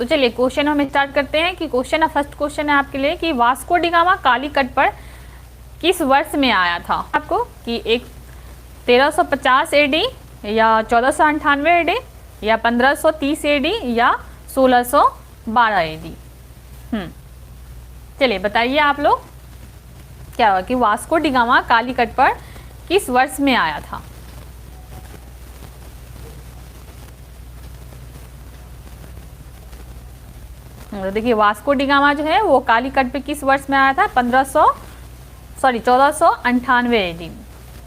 तो चलिए क्वेश्चन हम स्टार्ट करते हैं कि क्वेश्चन फर्स्ट क्वेश्चन है आपके लिए कि वास्को डी गामा कालीकट पर किस वर्ष में आया था। आपको कि एक 1350 एडी या 1498 एडी या 1530 एडी या 1612 एडी। चलिए बताइए आप लोग क्या हुआ कि वास्को डी गामा कालीकट पर किस वर्ष में आया था। देखिए वास्को डी गामा जो है वो कालीकट पे किस वर्ष में आया था 1498 एडी।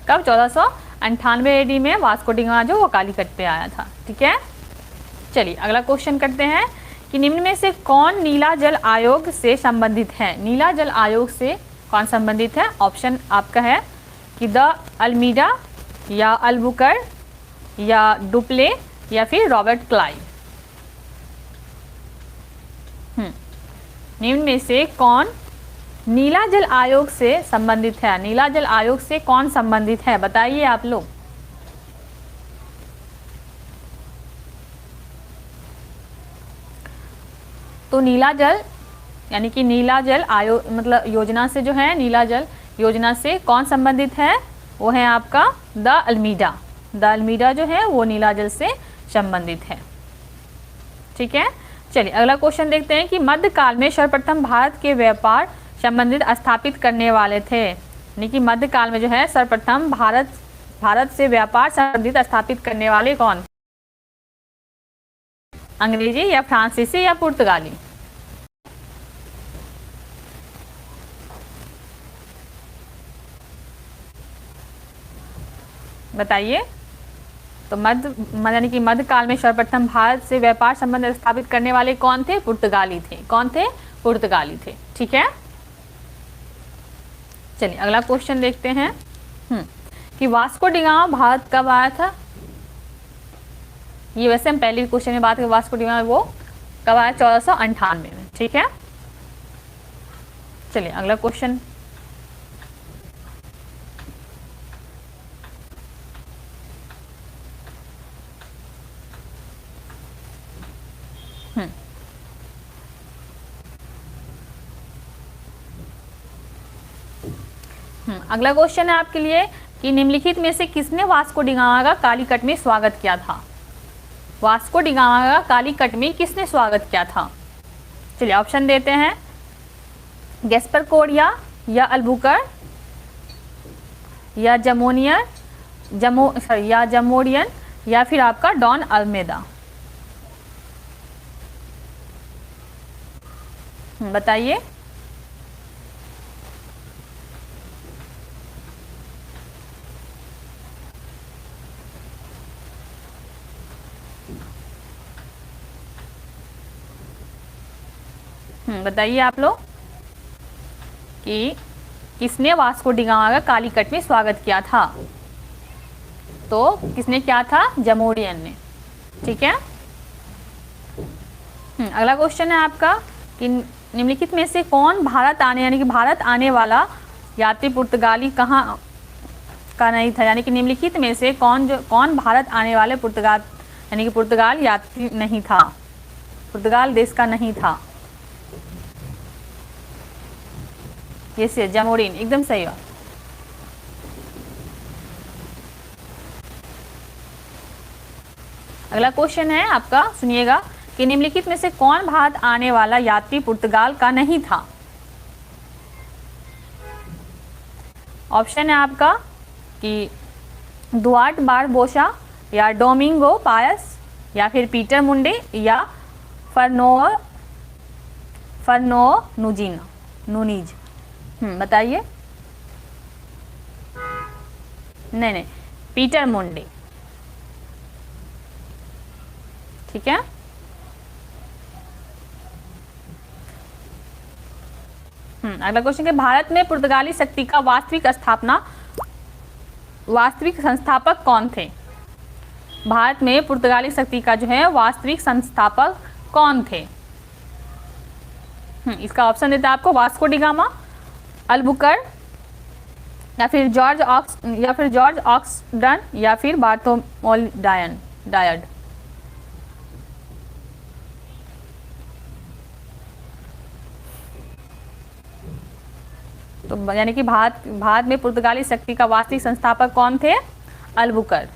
कब 1498 एडी में वास्को डी गामा जो वो कालीकट पे आया था। ठीक है, चलिए अगला क्वेश्चन करते हैं कि निम्न में से कौन नीला जल आयोग से संबंधित है। नीला जल आयोग से कौन संबंधित है। ऑप्शन आपका है कि द अल्मीडा या अल्बुकर या डुप्ले या फिर रॉबर्ट क्लाइव। निम्न में से कौन नीला जल आयोग से संबंधित है। नीला जल आयोग से कौन संबंधित है बताइए आप लोग। तो नीला जल यानी कि नीला जल आयोग मतलब योजना से जो है नीला जल योजना से कौन संबंधित है, वो है आपका द अल्मीडा। द अल्मीडा जो है वो नीला जल से संबंधित है। ठीक है, चलिए अगला क्वेश्चन देखते हैं कि मध्यकाल में सर्वप्रथम भारत के व्यापार संबंधित स्थापित करने वाले थे। यानी कि मध्यकाल में जो है सर्वप्रथम भारत से व्यापार संबंधित स्थापित करने वाले कौन। अंग्रेजी या फ्रांसीसी या पुर्तगाली। बताइए। तो यानी कि मध्यकाल में सर्वप्रथम भारत से व्यापार संबंध स्थापित करने वाले कौन थे। पुर्तगाली थे। कौन थे। पुर्तगाली थे। ठीक है, चलिए अगला क्वेश्चन देखते हैं कि वास्को डी गामा भारत कब आया था। ये वैसे हम पहले क्वेश्चन में बात करें वास्को डी गामा वो कब आया 1498 में। ठीक है, चलिए अगला क्वेश्चन। अगला क्वेश्चन है आपके लिए कि निम्नलिखित में से किसने वास्को डी गामा का कालीकट में स्वागत किया था। वास्को डी गामा का कालीकट में किसने स्वागत किया था। चलिए ऑप्शन देते हैं गैस्पर कोरिया या अल्बुकर या जमोरियन या फिर आपका डॉन अल्मेदा। बताइए। बताइए आप लोग कि किसने वास्को डी गामा का कालीकट में स्वागत किया था। तो किसने किया था, जमोरियन ने। ठीक है, अगला क्वेश्चन है आपका कि निम्नलिखित में से कौन भारत आने यानी कि भारत आने वाला यात्री पुर्तगाली कहाँ का नहीं था। यानी कि निम्नलिखित में से कौन भारत आने वाले पुर्तगाल यानी कि पुर्तगाल यात्री नहीं था, पुर्तगाल देश का नहीं था। ये जमोरिन एकदम सही बात। अगला क्वेश्चन है आपका, सुनिएगा कि निम्नलिखित में से कौन भारत आने वाला यात्री पुर्तगाल का नहीं था। ऑप्शन है आपका कि दुआर्ट बारबोसा या डोमिंगो पायस या फिर पीटर मुंडे या फर्नो नूनीज। बताइए। नहीं, पीटर मुंडे। ठीक है, अगला क्वेश्चन है भारत में पुर्तगाली शक्ति का वास्तविक संस्थापक कौन थे। भारत में पुर्तगाली शक्ति का जो है वास्तविक संस्थापक कौन थे। इसका ऑप्शन देता है आपको वास्को डी गामा, अल्बुकर या फिर जॉर्ज ऑक्सडन या फिर बार्थोलोमेव डायड। तो यानी कि भारत में पुर्तगाली शक्ति का वास्तविक संस्थापक कौन थे? अल्बुकर्क।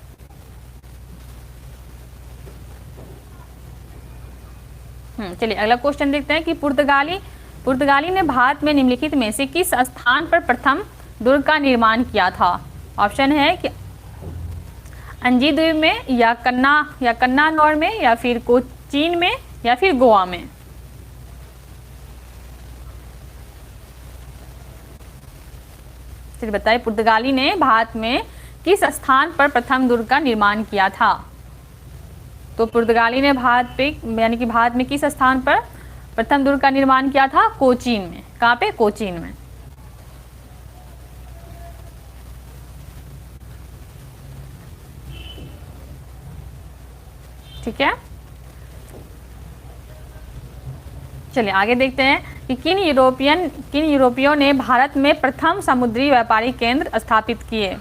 चलिए अगला क्वेश्चन देखते हैं कि पुर्तगाली ने भारत में निम्नलिखित में से किस स्थान पर प्रथम दुर्ग का निर्माण किया था? ऑप्शन है कि अंजी द्वीप में, या कन्नानौर में, या फिर कोचीन में, या फिर गोवा में। चलिए बताइए, पुर्तगाली ने भारत में किस स्थान पर प्रथम दुर्ग का निर्माण किया था? तो पुर्तगाली ने भारत में किस स्थान पर प्रथम दुर्ग का निर्माण किया था? कोचीन में। कहाँ पे? कोचीन में। ठीक है, चलिए आगे देखते हैं कि किन यूरोपियों ने भारत में प्रथम समुद्री व्यापारिक केंद्र स्थापित किए?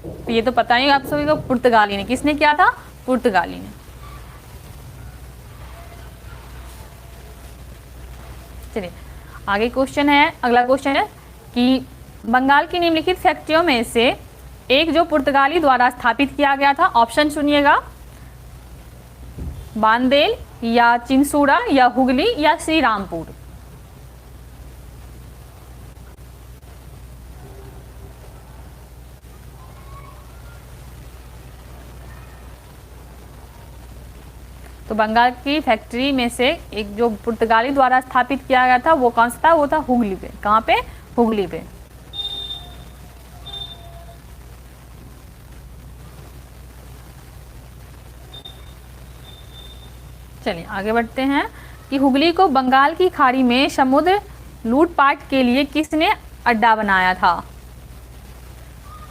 तो ये तो पता ही आप सभी को, पुर्तगाली ने। किसने किया था? पुर्तगाली ने। चलिए आगे क्वेश्चन है, अगला क्वेश्चन है कि बंगाल की निम्नलिखित फैक्ट्रियों में से एक जो पुर्तगाली द्वारा स्थापित किया गया था। ऑप्शन सुनिएगा, बांदेल, या चिंसूरा, या हुगली, या श्री रामपुर। तो बंगाल की फैक्ट्री में से एक जो पुर्तगाली द्वारा स्थापित किया गया था वो कौन सा था? वो था हुगली पे। कहाँ पे? हुगली पे। चलिए आगे बढ़ते हैं कि हुगली को बंगाल की खाड़ी में समुद्र लूटपाट के लिए किसने अड्डा बनाया था?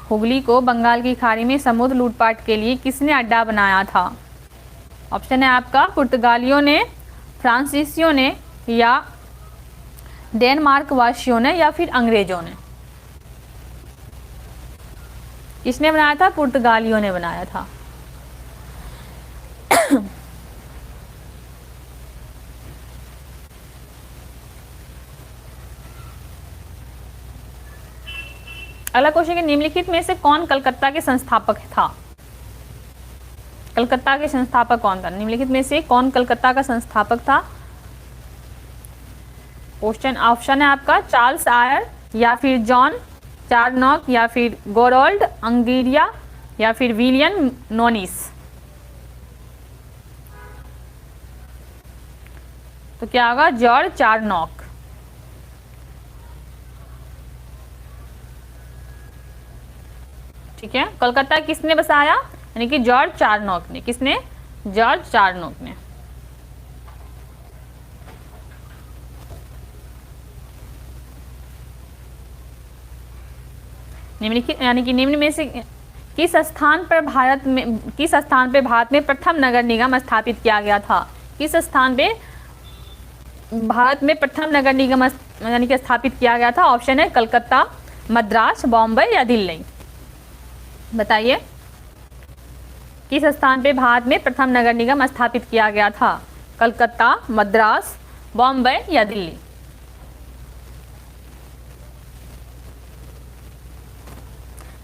हुगली को बंगाल की खाड़ी में समुद्र लूटपाट के लिए किसने अड्डा बनाया था? ऑप्शन है आपका, पुर्तगालियों ने, फ्रांसीसियों ने, या डेनमार्क वासियों ने, या फिर अंग्रेजों ने। किसने बनाया था? पुर्तगालियों ने बनाया था। अगला क्वेश्चन है, निम्नलिखित में से कौन कलकत्ता के संस्थापक था? कलकत्ता के संस्थापक कौन था? निम्नलिखित में से कौन कलकत्ता का संस्थापक था? ऑप्शन है आपका, चार्ल्स आयर, या फिर जॉन चार्नॉक, या फिर गोरोल्ड अंगिरिया, या फिर विलियम नोनिस। तो क्या होगा? George Charnock. ठीक है, कोलकाता किसने बसाया? यानी कि जॉर्ज चार्नॉक ने। किसने? जॉर्ज चार्नॉक ने। निम्नलिखित यानी कि निम्न में से किस स्थान पर भारत में प्रथम नगर निगम स्थापित किया गया था? किस स्थान पे भारत में प्रथम नगर निगम यानी कि स्थापित किया गया था? ऑप्शन है कलकत्ता, मद्रास, बॉम्बे, या दिल्ली। बताइए, किस स्थान पे भारत में प्रथम नगर निगम स्थापित किया गया था? कलकत्ता, मद्रास, बॉम्बे, या दिल्ली।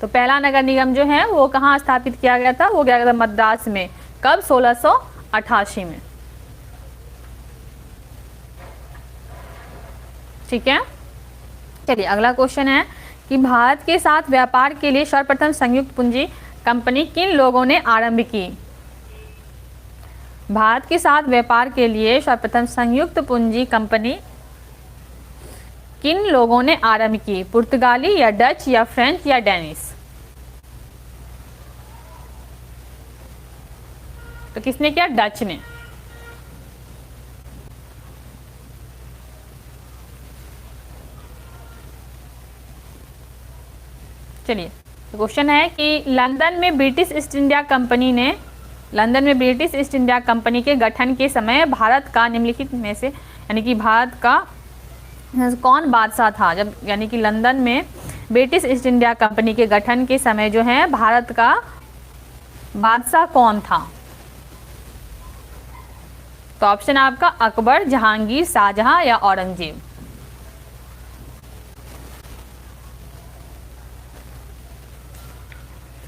तो पहला नगर निगम जो है वो कहाँ स्थापित किया गया था? वो गया था मद्रास में। कब? 1688 में। ठीक है, चलिए अगला क्वेश्चन है कि भारत के साथ व्यापार के लिए सर्वप्रथम संयुक्त पूंजी कंपनी किन लोगों ने आरंभ की? भारत के साथ व्यापार के लिए सर्वप्रथम संयुक्त पूंजी कंपनी किन लोगों ने आरंभ की? पुर्तगाली, या डच, या फ्रेंच, या डेनिश। तो किसने किया? डच ने। चलिए, क्वेश्चन है कि लंदन में ब्रिटिश ईस्ट इंडिया कंपनी के गठन के समय भारत का निम्नलिखित में से यानी कि भारत का कौन बादशाह था? जब यानी कि लंदन में ब्रिटिश ईस्ट इंडिया कंपनी के गठन के समय जो है भारत का बादशाह कौन था? तो ऑप्शन आपका अकबर, जहांगीर, शाहजहां, या औरंगजेब।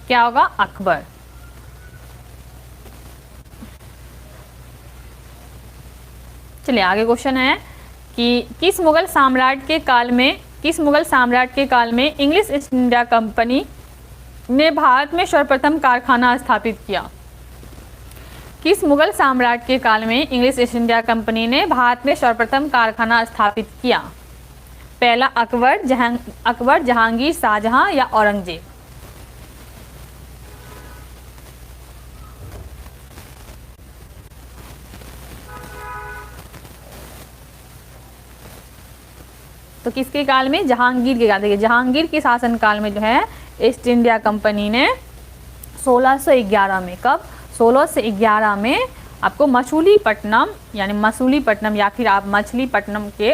क्या होगा? अकबर। चलिए आगे क्वेश्चन है कि किस मुगल साम्राज्य के काल में इंग्लिश ईस्ट इंडिया कंपनी ने भारत में सर्वप्रथम कारखाना स्थापित किया? किस मुगल साम्राज्य के काल में इंग्लिश ईस्ट इंडिया कंपनी ने भारत में सर्वप्रथम कारखाना स्थापित किया? पहला अकबर, जहांगीर, शाहजहां या औरंगजेब? तो किसके काल में? जहांगीर के काल। देखिए जहांगीर के शासन काल में जो है ईस्ट इंडिया कंपनी ने 1611 में, कब? 1611 में आपको मछलीपट्टनम या फिर आप मछलीपट्टनम के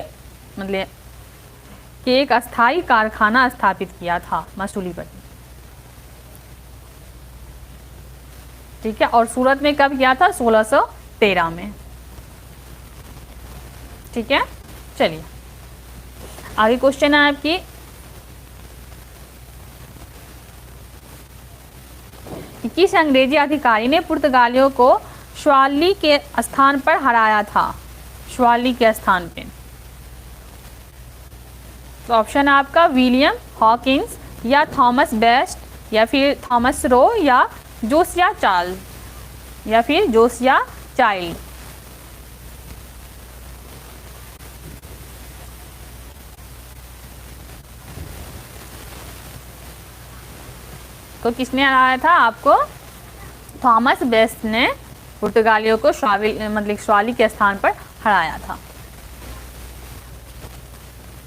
मतलब कि एक अस्थायी कारखाना स्थापित किया था मछलीपट्टनम। ठीक है, और सूरत में कब किया था? 1613 में। ठीक है, चलिए आगे क्वेश्चन है आपकी कि किस अंग्रेजी अधिकारी ने पुर्तगालियों को स्वाली के स्थान पर हराया था? स्वाली के स्थान पे। तो ऑप्शन है आपका विलियम हॉकिंस या थॉमस बेस्ट या फिर थॉमस रो या जोसिया चार्ल्स या फिर जोसिया चाइल्ड। तो किसने हराया था आपको? थॉमस बेस्ट ने पुर्तगालियों को स्वाली के स्थान पर हराया था।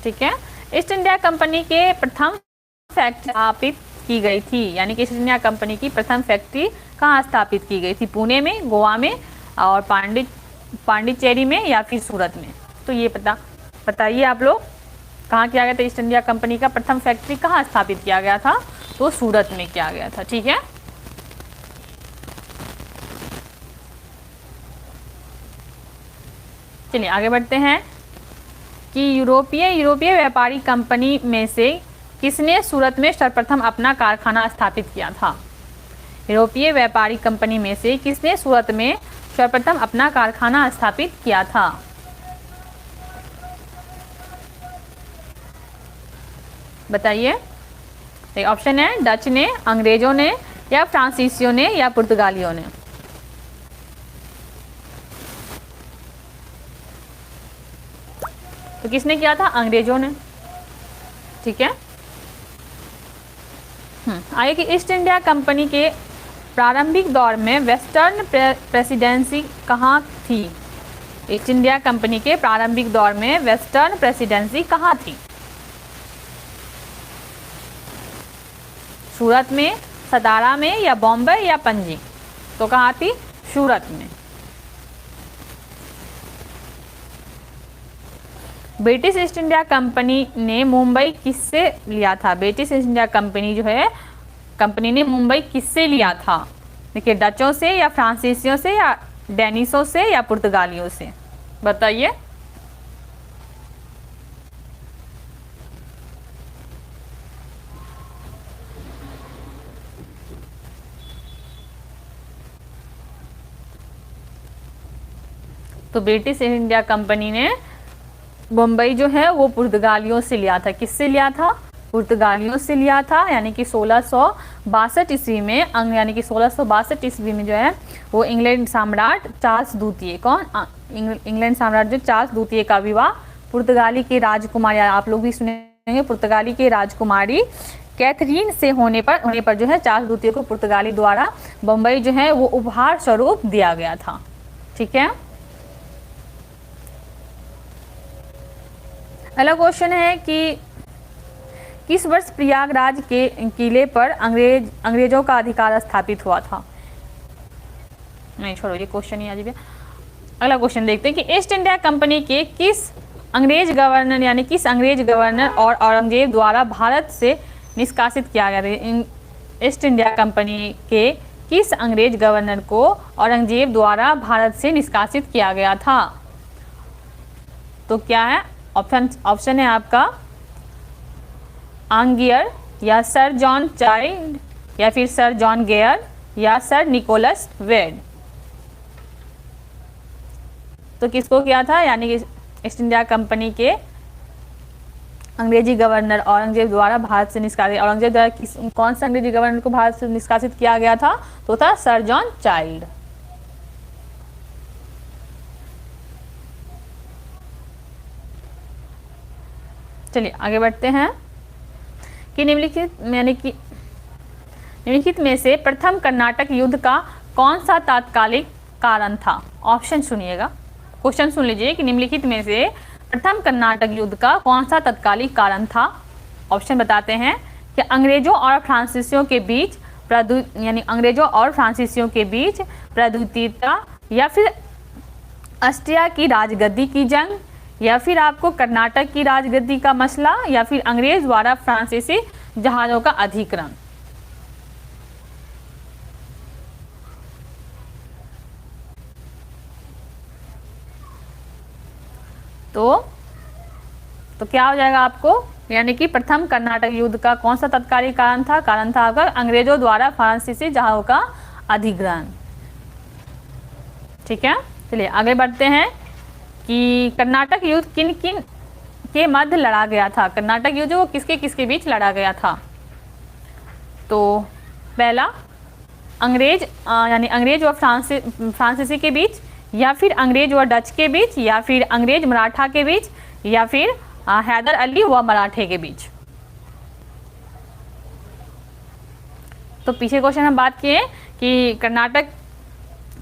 ठीक है, ईस्ट इंडिया कंपनी के प्रथम फैक्ट्री स्थापित की गई थी, यानी कि ईस्ट इंडिया कंपनी की प्रथम फैक्ट्री कहाँ स्थापित की गई थी? पुणे में, गोवा में और पांडिचेरी में या फिर सूरत में? तो ये बताइए आप लोग, कहाँ किया गया था ईस्ट इंडिया कंपनी का प्रथम फैक्ट्री कहाँ स्थापित किया गया था? तो सूरत में किया गया था। ठीक है, चलिए आगे बढ़ते हैं कि यूरोपीय व्यापारी कंपनी में से किसने सूरत में सर्वप्रथम अपना कारखाना स्थापित किया था? यूरोपीय व्यापारी कंपनी में से किसने सूरत में सर्वप्रथम अपना कारखाना स्थापित किया था? बताइए। तो ऑप्शन है डच ने, अंग्रेजों ने या फ्रांसीसियों ने या पुर्तगालियों ने? तो किसने किया था? अंग्रेजों ने। ठीक है, आगे कि ईस्ट इंडिया कंपनी के प्रारंभिक दौर में वेस्टर्न प्रेसिडेंसी कहाँ थी? ईस्ट इंडिया कंपनी के प्रारंभिक दौर में वेस्टर्न प्रेसिडेंसी कहाँ थी? सूरत में, सतारा में या बॉम्बे या पणजी? तो कहाँ थी? सूरत में। ब्रिटिश ईस्ट इंडिया कंपनी ने मुंबई किससे लिया था? ब्रिटिश ईस्ट इंडिया कंपनी जो है कंपनी ने मुंबई किससे लिया था? देखिए डचों से या फ्रांसीसियों से या डेनिसों से या पुर्तगालियों से? बताइए। तो ब्रिटिश ईस्ट इंडिया कंपनी ने मुंबई जो है वो पुर्तगालियों से लिया था। किससे लिया था? पुर्तगालियों से लिया था, यानी कि 1662 ईस्वी में यानी कि 1662 ईस्वी में जो है वो इंग्लैंड सम्राट चार्ल्स द्वितीय, इंग्लैंड सम्राट जो चार्ल्स द्वितीय का विवाह पुर्तगाली के राजकुमारी, आप लोग भी सुने होंगे, पुर्तगाली के राजकुमारी कैथरीन से होने पर जो है चार्ल्स द्वितीय को पुर्तगाली द्वारा बम्बई जो है वो उपहार स्वरूप दिया गया था। ठीक है, अगला क्वेश्चन है कि किस वर्ष प्रयागराज के किले पर अंग्रेजों का अधिकार स्थापित हुआ था? नहीं छोड़ो, ये क्वेश्चन ही अजीब है। अगला क्वेश्चन देखते हैं कि ईस्ट इंडिया कंपनी के किस अंग्रेज गवर्नर और औरंगजेब द्वारा भारत से निष्कासित किया गया? ईस्ट इंडिया कंपनी के किस अंग्रेज गवर्नर को औरंगजेब द्वारा भारत से निष्कासित किया गया था? तो क्या है? ऑप्शन है आपका आंगियर या सर जॉन चाइल्ड या फिर सर जॉन गेयर या सर निकोलस वेड। तो किसको किया था, यानी कि ईस्ट इंडिया कंपनी के अंग्रेजी गवर्नर औरंगजेब द्वारा भारत से निष्कासित, औरंगजेब द्वारा कौन सा अंग्रेजी गवर्नर को भारत से निष्कासित किया गया था, तो था सर जॉन चाइल्ड। चलिए आगे बढ़ते हैं कि निम्नलिखित में से प्रथम कर्नाटक युद्ध का कौन सा तात्कालिक कारण था। ऑप्शन सुनिएगा, क्वेश्चन सुन लीजिए कि निम्नलिखित में से प्रथम कर्नाटक युद्ध का कौन सा तत्कालिक कारण था। ऑप्शन बताते हैं कि अंग्रेजों और फ्रांसीसियों के बीच अंग्रेजों और फ्रांसीसियों के बीच प्रद्युतिता, या फिर ऑस्ट्रिया की राजगद्दी की जंग, या फिर आपको कर्नाटक की राजगद्दी का मसला, या फिर अंग्रेज द्वारा फ्रांसीसी जहाजों का अधिग्रहण। तो क्या हो जाएगा आपको, यानी कि प्रथम कर्नाटक युद्ध का कौन सा तत्कालिक कारण था, कारण था आपका अंग्रेजों द्वारा फ्रांसीसी जहाजों का अधिग्रहण। ठीक है, चलिए आगे बढ़ते हैं कि कर्नाटक युद्ध किन किन के मध्य लड़ा गया था। कर्नाटक युद्ध वो किसके किसके बीच लड़ा गया था। तो पहला अंग्रेज और फ्रांसीसी के बीच, या फिर अंग्रेज व डच के बीच, या फिर अंग्रेज मराठा के बीच, या फिर हैदर अली व मराठे के बीच। तो पीछे क्वेश्चन हम बात किए कि कर्नाटक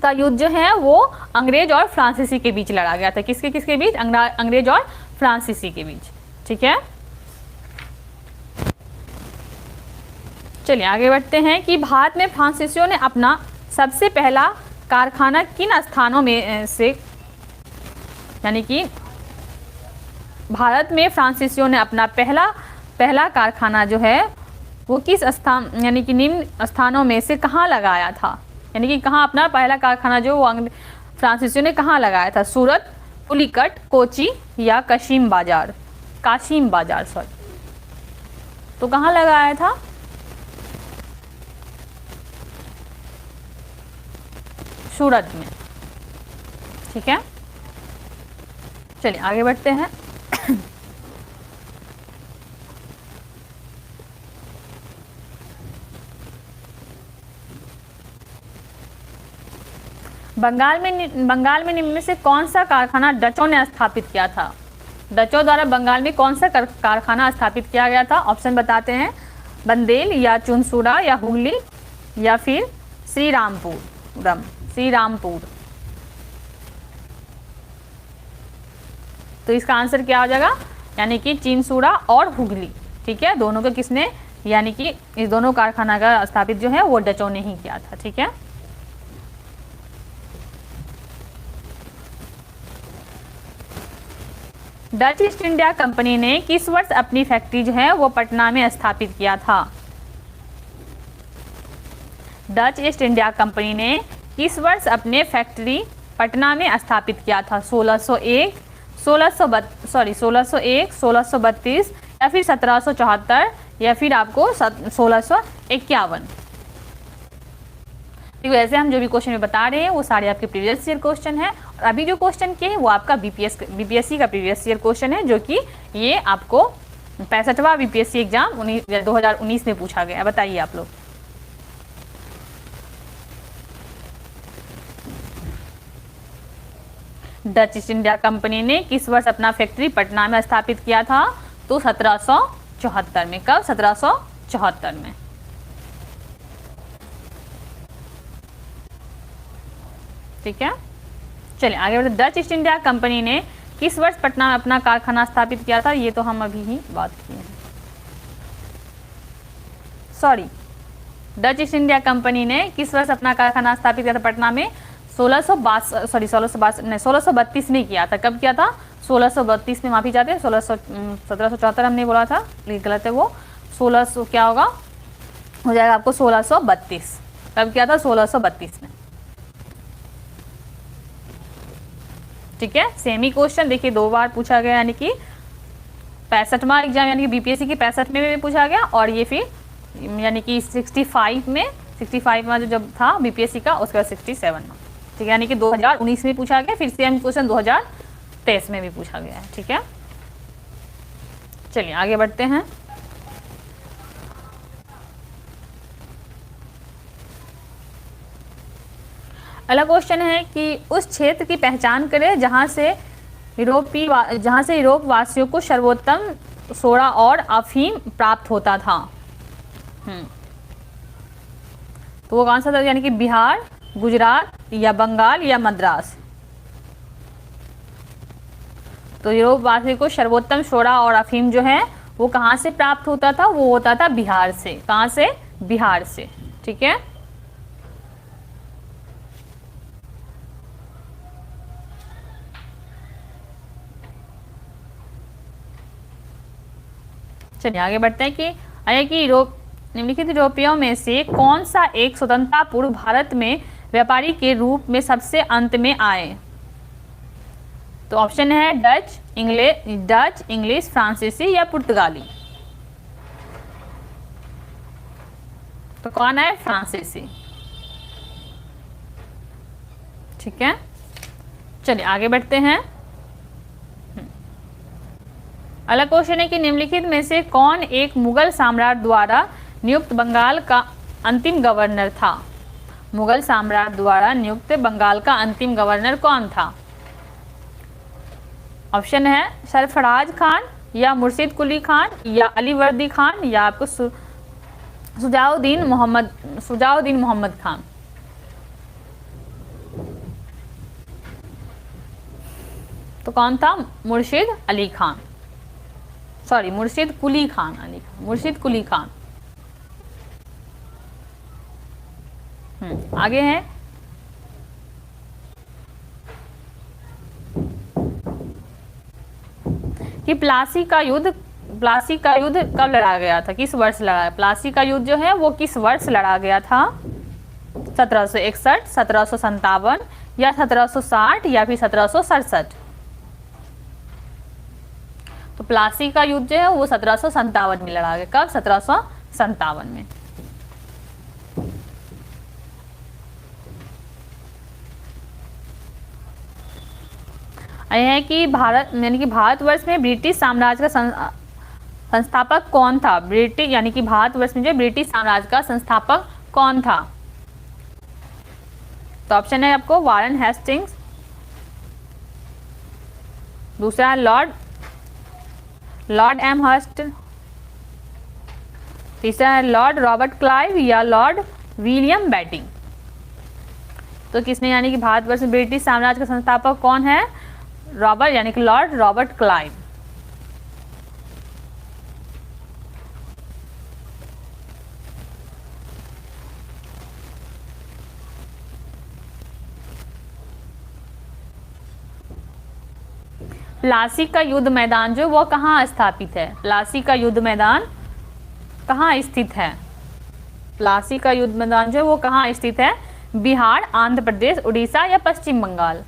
का युद्ध जो है वो अंग्रेज और फ्रांसीसी के बीच लड़ा गया था। किसके किसके बीच, अंग्रेज और फ्रांसीसी के बीच। ठीक है, चलिए आगे बढ़ते हैं कि भारत में फ्रांसीसियों ने अपना सबसे पहला कारखाना किन स्थानों में से, यानी कि भारत में फ्रांसीसियों ने अपना पहला कारखाना जो है वो किस स्थान, यानी कि निम्न स्थानों में से कहाँ लगाया था, यानी कि कहाँ अपना पहला कारखाना जो वो फ्रांसीसियों ने कहाँ लगाया था। सूरत, पुलिकट, कोची या काशिम बाजार सॉरी। तो कहाँ लगाया था, सूरत में। ठीक है, चलिए आगे बढ़ते हैं। बंगाल में निम्न में से कौन सा कारखाना डचों ने स्थापित किया था। डचों द्वारा बंगाल में कौन सा कारखाना स्थापित किया गया था। ऑप्शन बताते हैं, बंदेल या चुनसुरा या हुगली या फिर श्रीरामपुर। तो इसका आंसर क्या हो जाएगा, यानी कि चिनसुरा और हुगली। ठीक है, दोनों को किसने, यानी कि इस दोनों कारखाना का स्थापित जो है वो डचों ने ही किया था। ठीक है, डच ईस्ट इंडिया कंपनी ने किस वर्ष अपनी फैक्ट्री जो है वो पटना में स्थापित किया था। डच ईस्ट इंडिया कंपनी ने किस वर्ष अपने फैक्ट्री पटना में स्थापित किया था। 1601, 1632 या फिर 1774 या फिर आपको 1651। वैसे हम जो भी क्वेश्चन में बता रहे हैं वो सारे आपके प्रीवियस ईयर क्वेश्चन है, और अभी जो क्वेश्चन के हैं वो आपका बीपीएससी का प्रीवियस ईयर क्वेश्चन है, जो कि ये आपको 65वां बीपीएससी एग्जाम 2019 में पूछा गया। बताइए आप लोग। डच ईस्ट इंडिया कंपनी ने किस वर्ष अपना फैक्ट्री पटना में स्थापित किया था। तो 1774 में। कब, 1774 में। ठीक है, चलिए आगे बढ़ते। डच ईस्ट इंडिया कंपनी ने किस वर्ष पटना में अपना कारखाना स्थापित किया था। ये तो हम अभी ही बात किए हैं। डच ईस्ट इंडिया कंपनी ने किस वर्ष अपना कारखाना स्थापित किया था पटना में। 1632 में किया था। कब किया था, 1632 में। माफी चाहते हैं, 1774 हमने बोला था, लेकिन गलत है वो। 1600 क्या होगा, हो जाएगा आपको 1632। कब किया था, 1632 में। ठीक है, सेमी क्वेश्चन देखिए 2 बार पूछा गया, यानी कि 65वां एग्जाम यानी कि बीपीएससी की 65 में भी पूछा गया, और ये फिर यानी कि 65 में, 65 में जो जब था बीपीएससी का, उसके बाद 67 में। ठीक है, यानी कि 2019 में पूछा गया, फिर सेम क्वेश्चन 2023 में भी पूछा गया है। ठीक है, चलिए आगे बढ़ते हैं। अगला क्वेश्चन है कि उस क्षेत्र की पहचान करें जहां से यूरोप वासियों को सर्वोत्तम सोडा और अफीम प्राप्त होता था। तो वो कौन सा था, यानी कि बिहार, गुजरात या बंगाल या मद्रास। तो यूरोप वासियों को सर्वोत्तम सोडा और अफीम जो है वो कहाँ से प्राप्त होता था, वो होता था बिहार से। कहाँ से, बिहार से। ठीक है, चलिए आगे बढ़ते हैं कि निम्नलिखित यूरोपियों में से कौन सा एक स्वतंत्रता पूर्व भारत में व्यापारी के रूप में सबसे अंत में आए। तो ऑप्शन है डच, इंग्लिश, फ्रांसीसी या पुर्तगाली। तो कौन है, फ्रांसीसी। ठीक है, चलिए आगे बढ़ते हैं। अगला क्वेश्चन है कि निम्नलिखित में से कौन एक मुगल सम्राट द्वारा नियुक्त बंगाल का अंतिम गवर्नर था। मुगल सम्राट द्वारा नियुक्त बंगाल का अंतिम गवर्नर कौन था। ऑप्शन है सरफराज खान या मुर्शिद कुली खान या अलीवर्दी खान या आपको सुजाउद्दीन मोहम्मद खान। तो कौन था, मुर्शिद कुली खान। आगे है कि प्लासी का युद्ध कब लड़ा गया था, किस वर्ष लड़ा। प्लासी का युद्ध जो है वो किस वर्ष लड़ा गया था। 1761, 1757 या 1760 या फिर 1767। तो प्लासी का युद्ध जो है वो 1757 में लड़ा गया। कब, 1757 में। यह है कि भारतवर्ष में ब्रिटिश साम्राज्य का संस्थापक कौन था। भारतवर्ष में जो ब्रिटिश साम्राज्य का संस्थापक कौन था। तो ऑप्शन है आपको वारेन हेस्टिंग्स, दूसरा है लॉर्ड एमहर्स्ट, तीसरा है लॉर्ड रॉबर्ट क्लाइव या लॉर्ड विलियम बेटिंग। तो किसने, यानी कि भारतवर्ष में ब्रिटिश साम्राज्य का संस्थापक कौन है, लॉर्ड रॉबर्ट क्लाइव। प्लासी का युद्ध मैदान जो वो कहाँ स्थापित है। प्लासी का युद्ध मैदान कहाँ स्थित है। प्लासी का युद्ध मैदान जो वो कहाँ स्थित है, बिहार, आंध्र प्रदेश, उड़ीसा या पश्चिम बंगाल।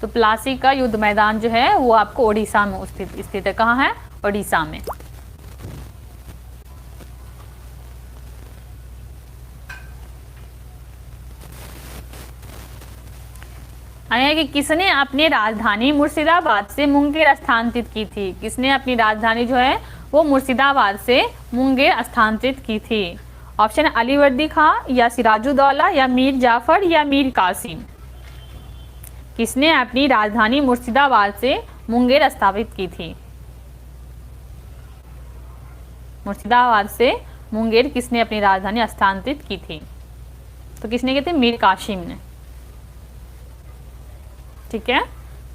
तो प्लासी का युद्ध मैदान जो है वो आपको उड़ीसा में स्थित है। कहाँ है, उड़ीसा में। आया कि किसने अपनी राजधानी मुर्शिदाबाद से मुंगेर स्थानांतरित की थी। किसने अपनी राजधानी जो है वो मुर्शिदाबाद से मुंगेर स्थानांतरित की थी। ऑप्शन है अलीवर्दी खां या सिराजुद्दौला या मीर जाफर या मीर कासिम। किसने अपनी राजधानी मुर्शिदाबाद से मुंगेर स्थापित की थी। मुर्शिदाबाद से मुंगेर किसने अपनी राजधानी स्थानांतरित की थी। तो किसने की थी, मीर कासिम ने। ठीक है,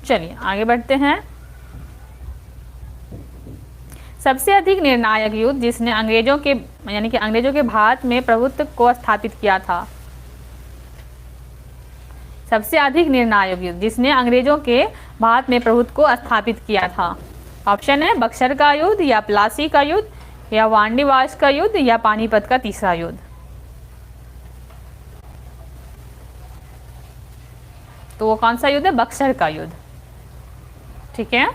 चलिए आगे बढ़ते हैं। सबसे अधिक निर्णायक युद्ध जिसने अंग्रेजों के भारत में प्रभुत्व को स्थापित किया था। सबसे अधिक निर्णायक युद्ध जिसने अंग्रेजों के भारत में प्रभुत्व को स्थापित किया था। ऑप्शन है बक्सर का युद्ध या प्लासी का युद्ध या वांडीवास का युद्ध या पानीपत का तीसरा युद्ध। तो वो कौन सा युद्ध है, बक्सर का युद्ध। ठीक है।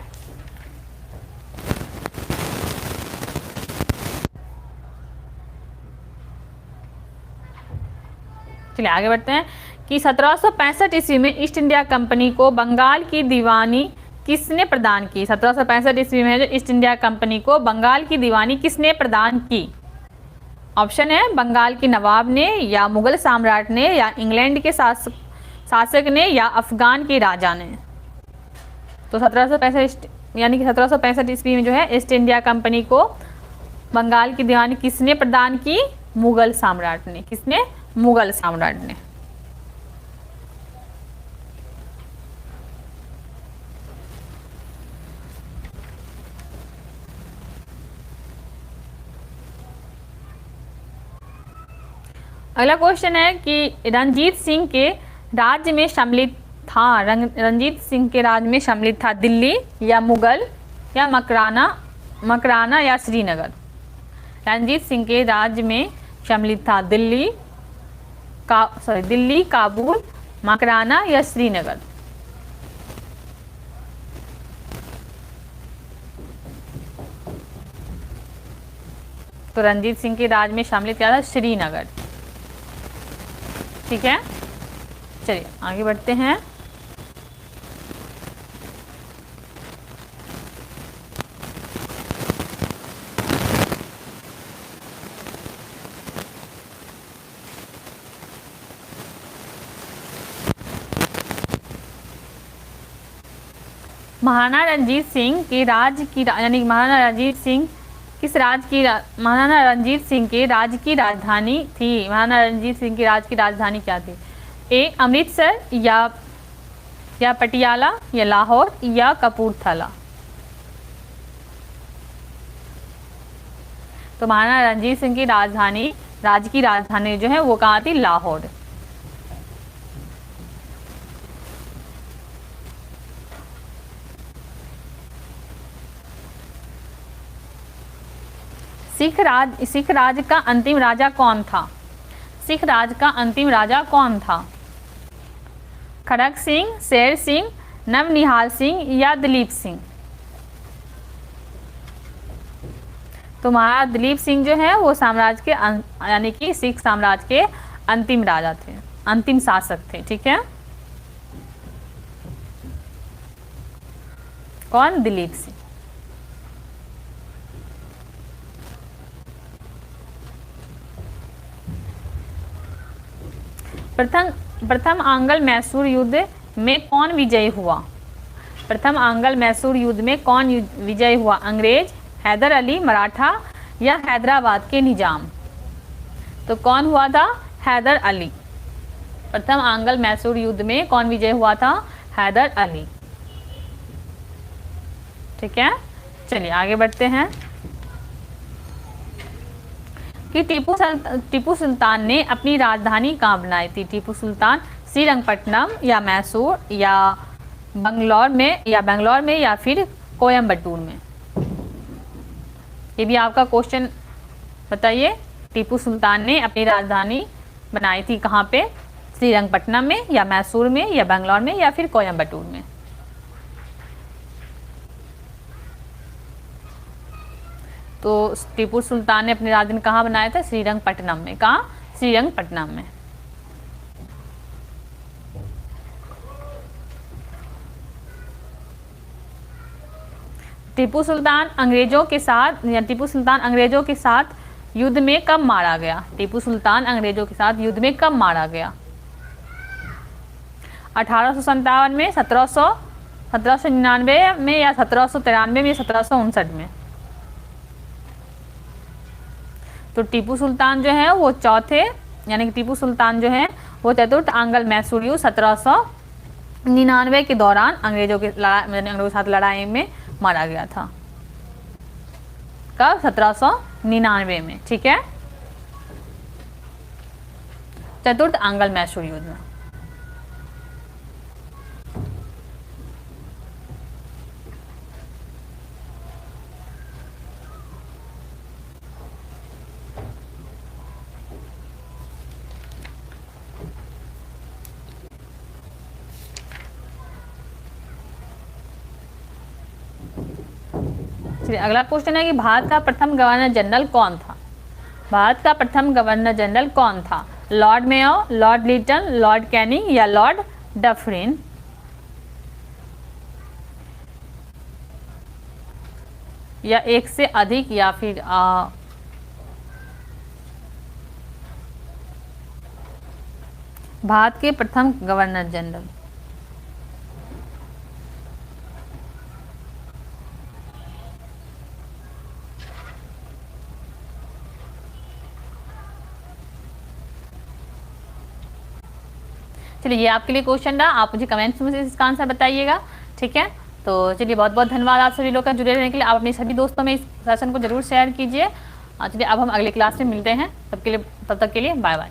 चलिए आगे बढ़ते हैं कि 1765 ईस्वी में ईस्ट इंडिया कंपनी को बंगाल की दीवानी किसने प्रदान की? 1765 ईस्वी में जो ईस्ट इंडिया कंपनी को बंगाल की दीवानी किसने प्रदान की? ऑप्शन है बंगाल के नवाब ने, या मुगल सम्राट ने, या इंग्लैंड के शासक ने, या अफगान के राजा ने। तो 1765 यानी कि 1765 ईस्वी में जो है ईस्ट इंडिया कंपनी को बंगाल की दीवानी किसने प्रदान की? मुगल सम्राट ने। किसने? मुगल सम्राट ने। अगला क्वेश्चन है कि रंजीत सिंह के राज्य में सम्मिलित था, रंजीत सिंह के राज्य में सम्मिलित था दिल्ली या मुगल या मकराना या श्रीनगर। रंजीत सिंह के राज्य में सम्मिलित था दिल्ली, काबुल, मकराना या श्रीनगर। तो रंजीत सिंह के राज्य में शामिल किया था श्रीनगर। ठीक है, चलिए आगे बढ़ते हैं। महाराणा रंजीत सिंह के राज्य की यानी महाराणा रंजीत सिंह किस राज्य की महाराणा रंजीत सिंह के राज्य की राजधानी थी? महाराणा रंजीत सिंह के राज्य की राजधानी क्या थी? ए अमृतसर या पटियाला या लाहौर या कपूरथला। तो महाराणा रंजीत सिंह की राजधानी राज्य की राजधानी जो है वो कहाँ थी? लाहौर। सिख राज का अंतिम राजा कौन था? सिख राज का अंतिम राजा कौन था? खड़ग सिंह, शेर सिंह, नवनिहाल सिंह या दिलीप सिंह। तो महाराज दिलीप सिंह जो है वो साम्राज्य के यानी कि सिख साम्राज्य के अंतिम राजा थे, अंतिम शासक थे। ठीक है, कौन? दिलीप सिंह। प्रथम आंग्ल मैसूर युद्ध में कौन विजयी हुआ? प्रथम आंग्ल मैसूर युद्ध में कौन विजयी हुआ? अंग्रेज, हैदर अली, मराठा या हैदराबाद के निजाम। तो कौन हुआ था? हैदर अली। प्रथम आंग्ल मैसूर युद्ध में कौन विजय हुआ था? हैदर अली। ठीक है, चलिए आगे बढ़ते हैं कि टीपू सुल्तान ने अपनी राजधानी कहाँ बनाई थी? टीपू सुल्तान श्रीरंगपट्टनम या मैसूर या बेंगलोर में या फिर कोयम्बटूर में। ये भी आपका क्वेश्चन बताइए। टीपू सुल्तान ने अपनी राजधानी बनाई थी कहाँ पे? श्रीरंगपट्टनम में या मैसूर में या बेंगलोर में या फिर कोयम्बटूर में। तो टीपू सुल्तान ने अपनी राजधानी कहाँ बनाया था? श्रीरंगपट्टनम में। कहाँ? श्रीरंगपट्टनम में। टीपू सुल्तान अंग्रेजों के साथ युद्ध में कब मारा गया? टीपू सुल्तान अंग्रेजों के साथ युद्ध में कब मारा गया? 1857 में, 1799 में या 1793 में, 1759 में। तो टीपू सुल्तान जो है वो चौथे यानी कि टीपू सुल्तान जो है वो चतुर्थ आंग्ल मैसूर युद्ध 1799 के दौरान अंग्रेजों के साथ लड़ाई में मारा गया था। कब? 1799 में। ठीक है, चतुर्थ आंग्ल मैसूर युद्ध में। फिर अगला क्वेश्चन है कि भारत का प्रथम गवर्नर जनरल कौन था? भारत का प्रथम गवर्नर जनरल कौन था? Lord Mayo, Lord Lytton, Lord Canning या लॉर्ड डफरिन? या एक से अधिक या फिर भारत के प्रथम गवर्नर जनरल। चलिए ये आपके लिए क्वेश्चन रहा, आप मुझे कमेंट्स में इसका आंसर बताइएगा। ठीक है, तो चलिए बहुत बहुत धन्यवाद आप सभी लोग का जुड़े रहने के लिए। आप अपने सभी दोस्तों में इस सेशन को जरूर शेयर कीजिए। चलिए अब हम अगले क्लास में मिलते हैं, तब तक के लिए बाय बाय।